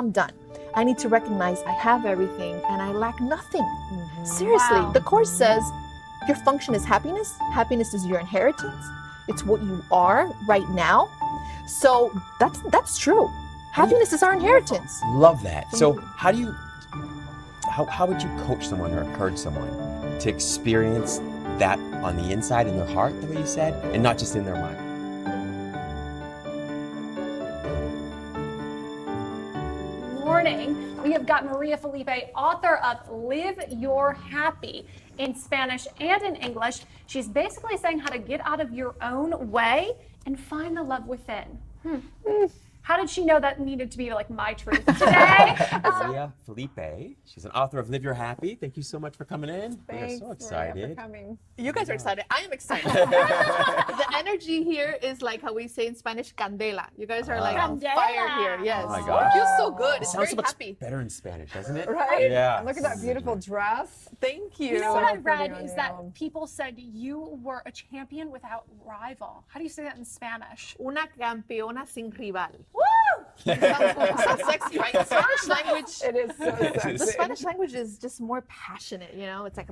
I'm done. I need to recognize I have everything and I lack nothing. Seriously, the Course says your function is happiness. Happiness is your inheritance. It's what you are right now. So that's true. Happiness is our inheritance. Love that. So how would you coach someone or encourage someone to experience that on the inside in their heart, the way you said, and not just in their mind? Morning, we have got María Felipe, author of Live Your Happy in Spanish and in English. She's basically saying how to get out of your own way and find the love within. How did she know that needed to be like my truth today? María Felipe, she's an author of Live Your Happy. Thank you so much for coming in. Thanks, We're so excited. Maria, for coming. You guys are excited. I am excited. The energy here is like how we say in Spanish, candela. You guys are like on fire here. Yes. Oh my gosh. It feels so good. It It's sounds very so much happy. better in Spanish, doesn't it? Right? Yeah. Look at that beautiful dress. Thank you. You know what I pretty read on is you. that people said you were a champion without rival. How do you say that in Spanish? Una campeona sin rival. Woo! Sounds sexy, right? The Spanish language. It is so sexy. The Spanish language is just more passionate, you know? It's like,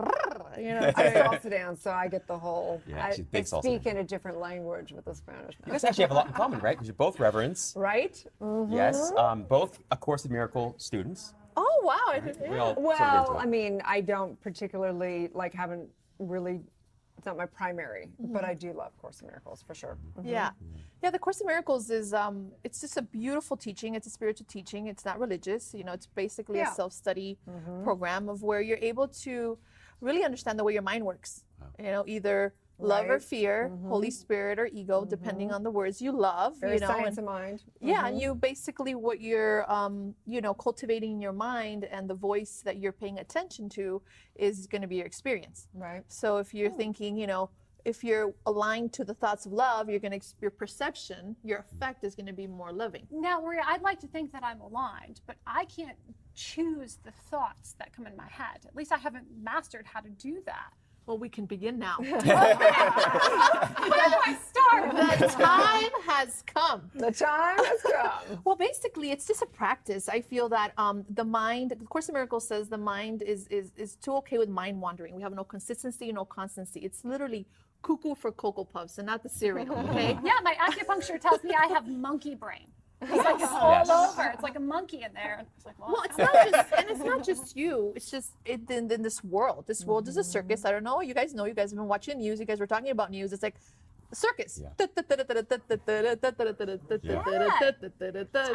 you know. I salsa dance, so I get the whole. Yeah, she's a I big salsa speak dancer. in a different language with the Spanish. You guys actually have a lot in common, right? Because you're both reverends. Right? Yes. Both A Course in Miracle students. Oh, wow. I didn't, We yeah. all sort of Well, into it. I mean, I don't particularly haven't really. It's not my primary, but I do love Course in Miracles for sure. Yeah. Yeah, the Course in Miracles is, it's just a beautiful teaching. It's a spiritual teaching. It's not religious. You know, it's basically Yeah. a self-study program of where you're able to really understand the way your mind works. You know, either love or Right. fear, Holy Spirit or ego, depending on the words you love. Very you know, science and- of mind. Yeah, and you basically what you're, you know, cultivating in your mind and the voice that you're paying attention to is going to be your experience. Right. So if you're thinking, you know, if you're aligned to the thoughts of love, you're going to your perception, your effect is going to be more loving. Now, Maria, I'd like to think that I'm aligned, but I can't choose the thoughts that come in my head. At least I haven't mastered how to do that. Well, we can begin now. Where do I start? The time has come. The time has come. Well, basically, it's just a practice. I feel that the mind, the Course in Miracles says the mind is too okay with mind wandering. We have no consistency, no constancy. It's literally cuckoo for Cocoa Puffs and not the cereal, okay? Yeah, my acupuncture tells me I have monkey brain. It's like it's all over. It's like a monkey in there. It's like, Well, it's not just, and it's not just you. It's just in this world. This world is a circus. I don't know. You guys know. You guys have been watching news. You guys were talking about news. It's like circus. Yeah.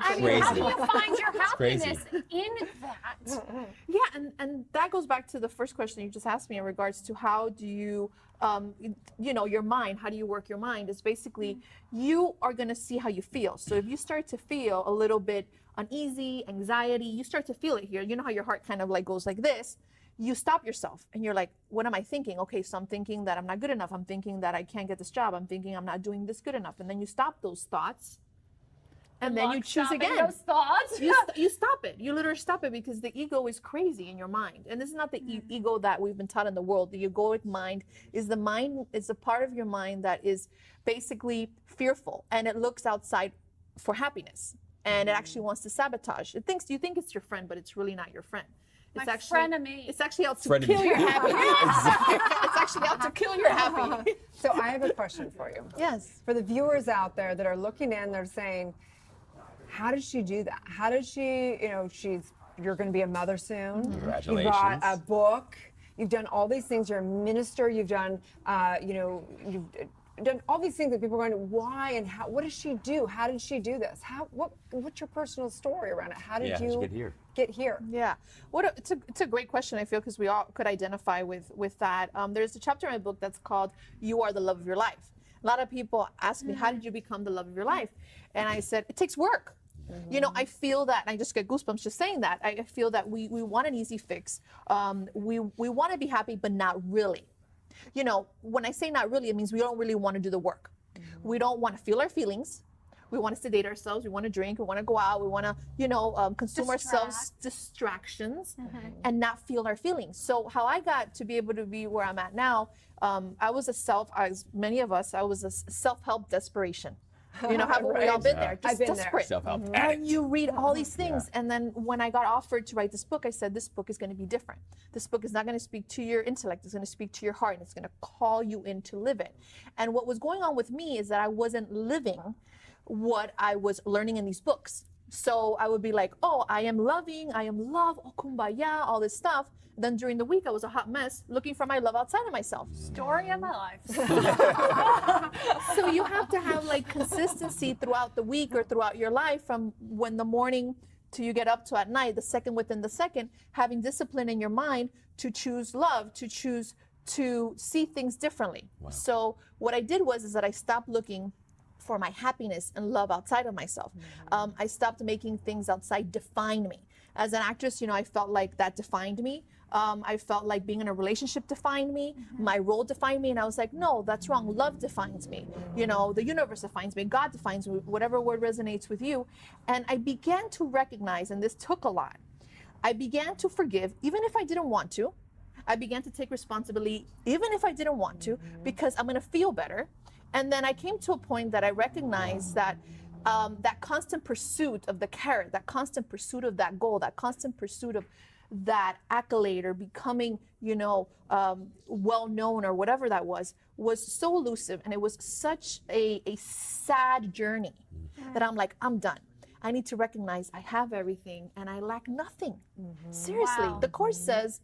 how do you find your crazy. happiness in that? Yeah, and that goes back to the first question you just asked me in regards to how do you, you know, your mind, how do you work your mind? Is basically you are going to see how you feel. So if you start to feel a little bit uneasy, anxiety, you start to feel it here. You know how your heart kind of like goes like this. You stop yourself and you're like, what am I thinking? Okay, so I'm thinking that I'm not good enough. I'm thinking that I can't get this job. I'm thinking I'm not doing this good enough. And then you stop those thoughts. And then you choose Stopping again. those thoughts. You stop it. You literally stop it because the ego is crazy in your mind. And this is not the ego that we've been taught in the world. The egoic mind is a part of your mind that is basically fearful and it looks outside for happiness. And it actually wants to sabotage. You think it's your friend, but it's really not your friend. It's My actually frenemy. It's actually out to Frenemy. kill your happiness. It's actually out to kill your happy. So I have a question for you. Yes. For the viewers out there that are looking in, they're saying, how did she do that? How did she, you know, you're going to be a mother soon. Congratulations. You've got a book. You've done all these things. You're a minister. You've done, you know, you've done all these things that people are going, why and how? What does she do? How did she do this? What's your personal story around it? How did how'd you you get here? Get here? Yeah, it's a great question. I feel because we all could identify with that. There's a chapter in my book that's called "You Are the Love of Your Life." A lot of people ask me, "How did you become the love of your life?" And I said, "It takes work." You know, I feel that, and I just get goosebumps just saying that. I feel that we want an easy fix. We want to be happy, but not really. You know, when I say not really, it means we don't really want to do the work. We don't want to feel our feelings. We want to sedate ourselves. We want to drink. We want to go out. We want to, you know, consume ourselves distractions and not feel our feelings. So how I got to be able to be where I'm at now, as many of us, I was a self-help desperation. You know, haven't we all been there? I've been there. desperate. Self-help And addict. you read all these things, and then when I got offered to write this book, I said, this book is going to be different. This book is not going to speak to your intellect. It's going to speak to your heart, and it's going to call you in to live it. And what was going on with me is that I wasn't living what I was learning in these books. So I would be like, oh, I am loving, I am love, oh, kumbaya, all this stuff. Then during the week, I was a hot mess looking for my love outside of myself. Story of my life. So you have to have like consistency throughout the week or throughout your life, from when the morning till you get up to at night, the second within the second, having discipline in your mind to choose love, to choose to see things differently. Wow. So what I did was is that I stopped looking for my happiness and love outside of myself. I stopped making things outside define me. As an actress, you know, I felt like that defined me. I felt like being in a relationship defined me, my role defined me, and I was like, no, that's wrong. Love defines me. You know, the universe defines me, God defines me, whatever word resonates with you. And I began to recognize, and this took a lot, I began to forgive, even if I didn't want to. I began to take responsibility, even if I didn't want to, because I'm gonna feel better. And then I came to a point that I recognized that that constant pursuit of the carrot, that constant pursuit of that goal, that constant pursuit of that accolade or becoming, you know, well known or whatever that was so elusive, and it was such a sad journey that I'm like, I'm done. I need to recognize I have everything and I lack nothing. Seriously, Wow. the course says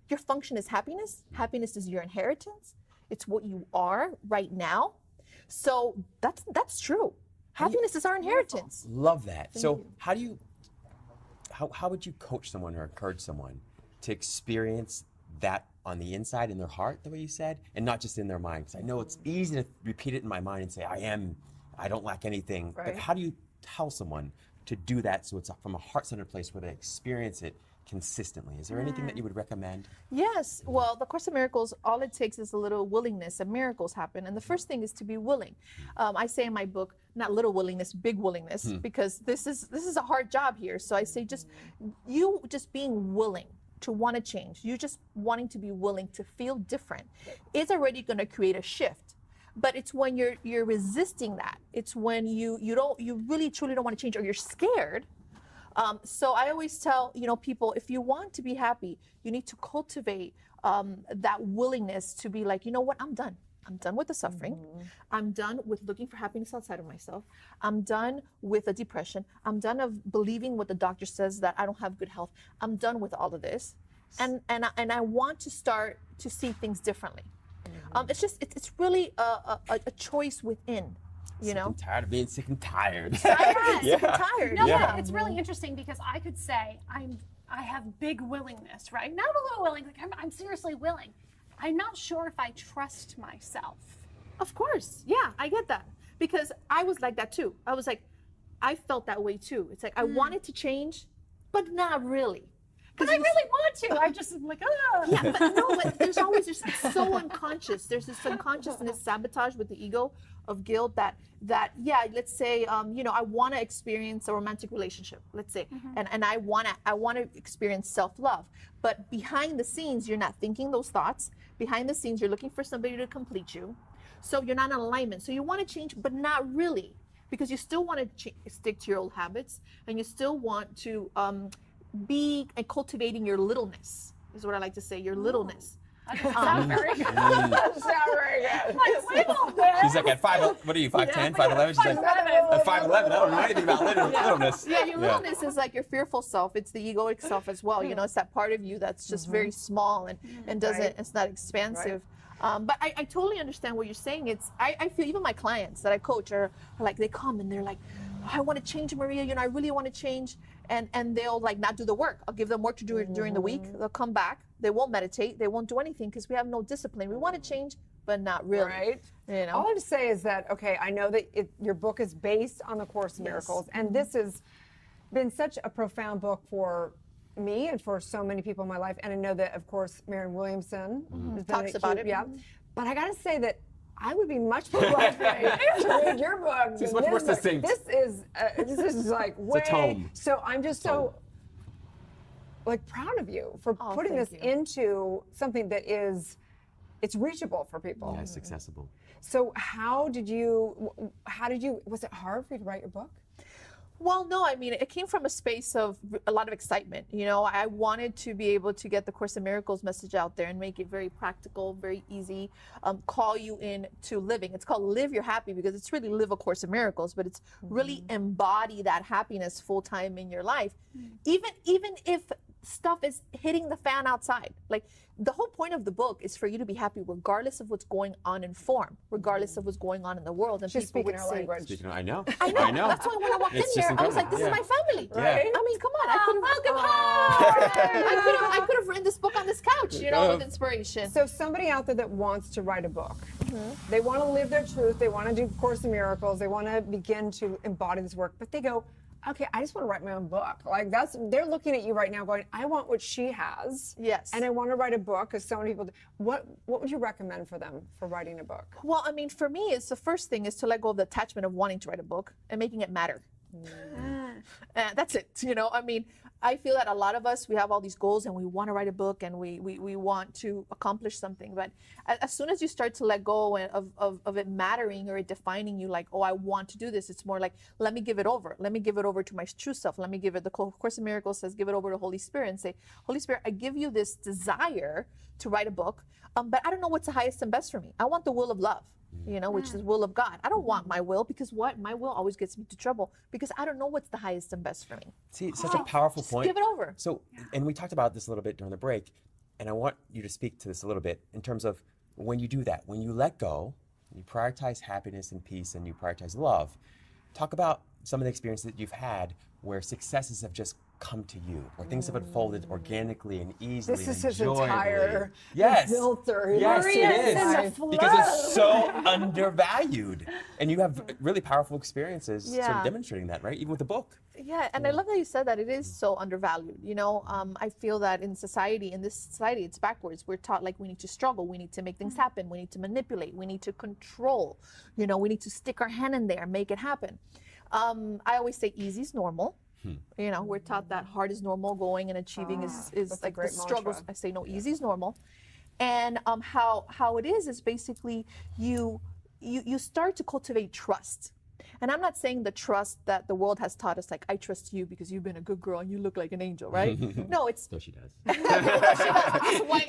your function is happiness. Happiness is your inheritance. It's what you are right now. So that's true. Happiness is our inheritance. Love that. So how would you coach someone or encourage someone to experience that on the inside in their heart, the way you said, and not just in their mind? Because I know it's easy to repeat it in my mind and say, I don't lack anything. Right. But how do you tell someone to do that so it's from a heart-centered place where they experience it consistently? Is there anything that you would recommend? Yes. Well, the Course of Miracles, all it takes is a little willingness, and miracles happen. And the first thing is to be willing. I say in my book, not little willingness, big willingness, because this is a hard job here. So I say just being willing to want to change. You just wanting to be willing to feel different is already going to create a shift. But it's when you're resisting that. It's when you really truly don't want to change, or you're scared. So I always tell, you know, people, if you want to be happy, you need to cultivate that willingness to be like, you know what, I'm done. I'm done with the suffering. I'm done with looking for happiness outside of myself. I'm done with the depression. I'm done of believing what the doctor says that I don't have good health. I'm done with all of this. And I want to start to see things differently. It's really a choice within. You know, I'm tired of being sick and tired. sick and tired. No, Yeah. but it's really interesting because I could say I have big willingness, right? Not a little willing, like I'm seriously willing. I'm not sure if I trust myself. Of course. Yeah, I get that. Because I was like that too. I was like, I felt that way too. It's like I wanted to change, but not really. But I really want to. I just am like, oh. Yeah, but there's always just so unconscious. There's this unconscious and this sabotage with the ego of guilt that yeah, let's say you know, I want to experience a romantic relationship, let's say, and I want to experience self-love, but behind the scenes you're not thinking those thoughts. Behind the scenes you're looking for somebody to complete you, so you're not in alignment. So you want to change, but not really, because you still want to stick to your old habits, and you still want to be cultivating your littleness, is what I like to say, your littleness. Not very good. That's not very good. Like, wait a minute. She's like, at 5, what are you, 5'10", 5'11"? She's like, at 5'11", I don't know anything about littleness. Yeah, your littleness is like your fearful self. It's the egoic self as well. You know, it's that part of you that's just very small and doesn't, Right. it's not expansive. But I totally understand what you're saying. I feel even my clients that I coach are like, they come and they're like, I want to change, Maria, you know, I really want to change. And they'll like not do the work. I'll give them work to do during the week. They'll come back. They won't meditate. They won't do anything because we have no discipline. We want to change, but not really. Right. You know? All I have to say is that, okay, I know that your book is based on the Course in Miracles, and this has been such a profound book for me and for so many people in my life. And I know that, of course, Marianne Williamson has been Talks about it. Yeah. But I got to say that I would be much more likely to read your book. It's than much more this book. succinct. This is like way. a tome. So I'm just so like proud of you for putting thank this you. into something that is, it's reachable for people. Yeah, it's accessible. So how did you, was it hard for you to write your book? Well, no, I mean, it came from a space of a lot of excitement. You know, I wanted to be able to get the Course in Miracles message out there and make it very practical, very easy, call you in to living. It's called Live Your Happy because it's really live a Course in Miracles, but it's really embody that happiness full time in your life. Even if stuff is hitting the fan outside. Like, the whole point of the book is for you to be happy regardless of what's going on in form, regardless of what's going on in the world. And She's people speaking would our say, language. Speaking of, I know. I know. That's why when I walked in It's just there, I was like, this incredible. is my family. Right? I mean, come on. I could have written this book on this couch, you know, with inspiration. So somebody out there that wants to write a book, they want to live their truth, they want to do Course in Miracles, they want to begin to embody this work, but they go, okay, I just want to write my own book. Like they're looking at you right now going, I want what she has. Yes. And I want to write a book, because so many people do. What would you recommend for them for writing a book? Well, I mean, for me, it's the first thing is to let go of the attachment of wanting to write a book and making it matter. That's it. You know, I mean, I feel that a lot of us, we have all these goals and we want to write a book and we want to accomplish something. But as soon as you start to let go of it mattering or it defining you, like, oh, I want to do this, it's more like, let me give it over. Let me give it over to my true self. Let me give it, the Course in Miracles says, give it over to Holy Spirit and say, Holy Spirit, I give you this desire to write a book, but I don't know what's the highest and best for me. I want the will of love. You know, which is will of God. I don't want my will, because what? My will always gets me to trouble because I don't know what's the highest and best for me. See, such a powerful Just point. give it over. So, and we talked about this a little bit during the break, and I want you to speak to this a little bit in terms of when you do that, when you let go, you prioritize happiness and peace, and you prioritize love. Talk about some of the experiences that you've had where successes have just come to you, where things have unfolded organically and easily. This is and his enjoyably. entire Yes. filter. Yes, Maria's it in the is. flow. Because it's so undervalued. And you have really powerful experiences sort Yeah. of demonstrating that, right? Even with the book. Yeah, and I love that you said that. It is so undervalued. You know, I feel that in this society, it's backwards. We're taught like we need to struggle, we need to make things happen, we need to manipulate, we need to control. You know, we need to stick our hand in there and make it happen. I always say easy is normal. You know, we're taught that hard is normal, going and achieving is that's a like the great struggles. mantra. I say no, easy is normal. And how it is basically you start to cultivate trust. And I'm not saying the trust that the world has taught us, like, I trust you because you've been a good girl and you look like an angel, right? No, it's So she does.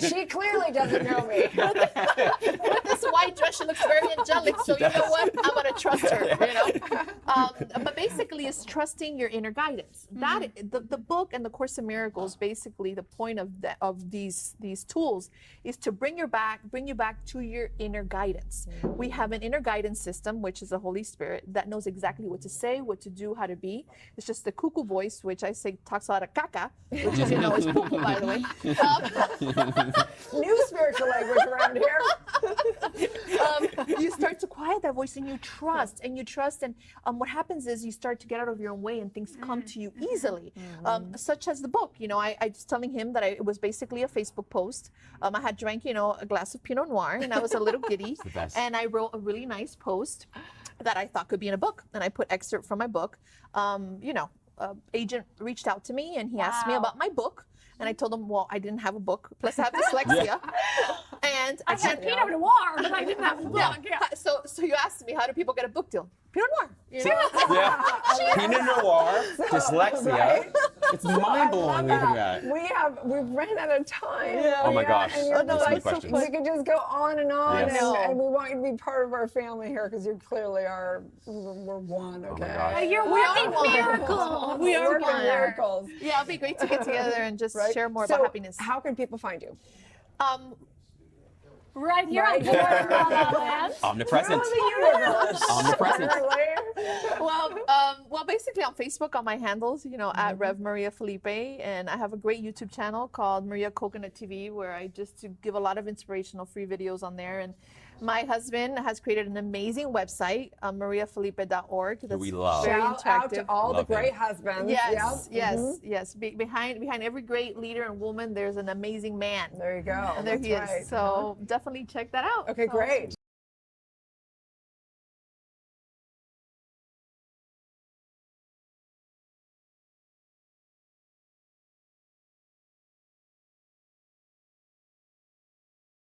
She clearly doesn't know me. with this white dress, she looks very angelic. So you know what? I'm gonna trust her. You know. But basically, it's trusting your inner guidance. That the book and the Course in Miracles, basically, the point of these tools is to bring you back to your inner guidance. We have an inner guidance system, which is the Holy Spirit, that knows exactly what to say, what to do, how to be. It's just the cuckoo voice, which I say talks a lot of caca, which is, you know, is poo-poo, by the way. New spiritual language around here. You start to quiet that voice and you trust, and what happens is you start to get out of your own way and things come to you easily, such as the book. You know, I was telling him that it was basically a Facebook post. I had drank, you know, a glass of Pinot Noir and I was a little giddy, the best. and I wrote a really nice post that I thought could be in a book, and I put excerpt from my book. You know, agent reached out to me and he asked me Wow. about my book. And I told him, well, I didn't have a book, plus I have dyslexia. And I had Pinot Noir, but I didn't have a book. Yeah. So you asked me, how do people get a book deal? Pinot Noir. You know? Yeah. Pinot Noir, dyslexia. It's mind blowing when you think about it. We've ran out of time. Oh my gosh. And you're There's so many questions. we could just go on and on, Yes. and we want you to be part of our family here, because you clearly are. We're one, okay? gosh. You're We are working one. miracles. We are Working one. miracles. Yeah, it'd be great to get together and just Right? share more So about happiness. How can people find you? Right here on Born on the Land. Omnipresent. Universe. Omnipresent. Well, basically on Facebook, on my handles, you know, at Rev Maria Felipe, and I have a great YouTube channel called Maria Coconut TV, where I just give a lot of inspirational free videos on there. And my husband has created an amazing website, mariafelipe.org. That's we love. very Shout out to interactive. all Love the great it. husbands. Yes, Yep. yes. Behind every great leader and woman, there's an amazing man. There you go. And there he is. That's right. So definitely check that out. Okay, So- great.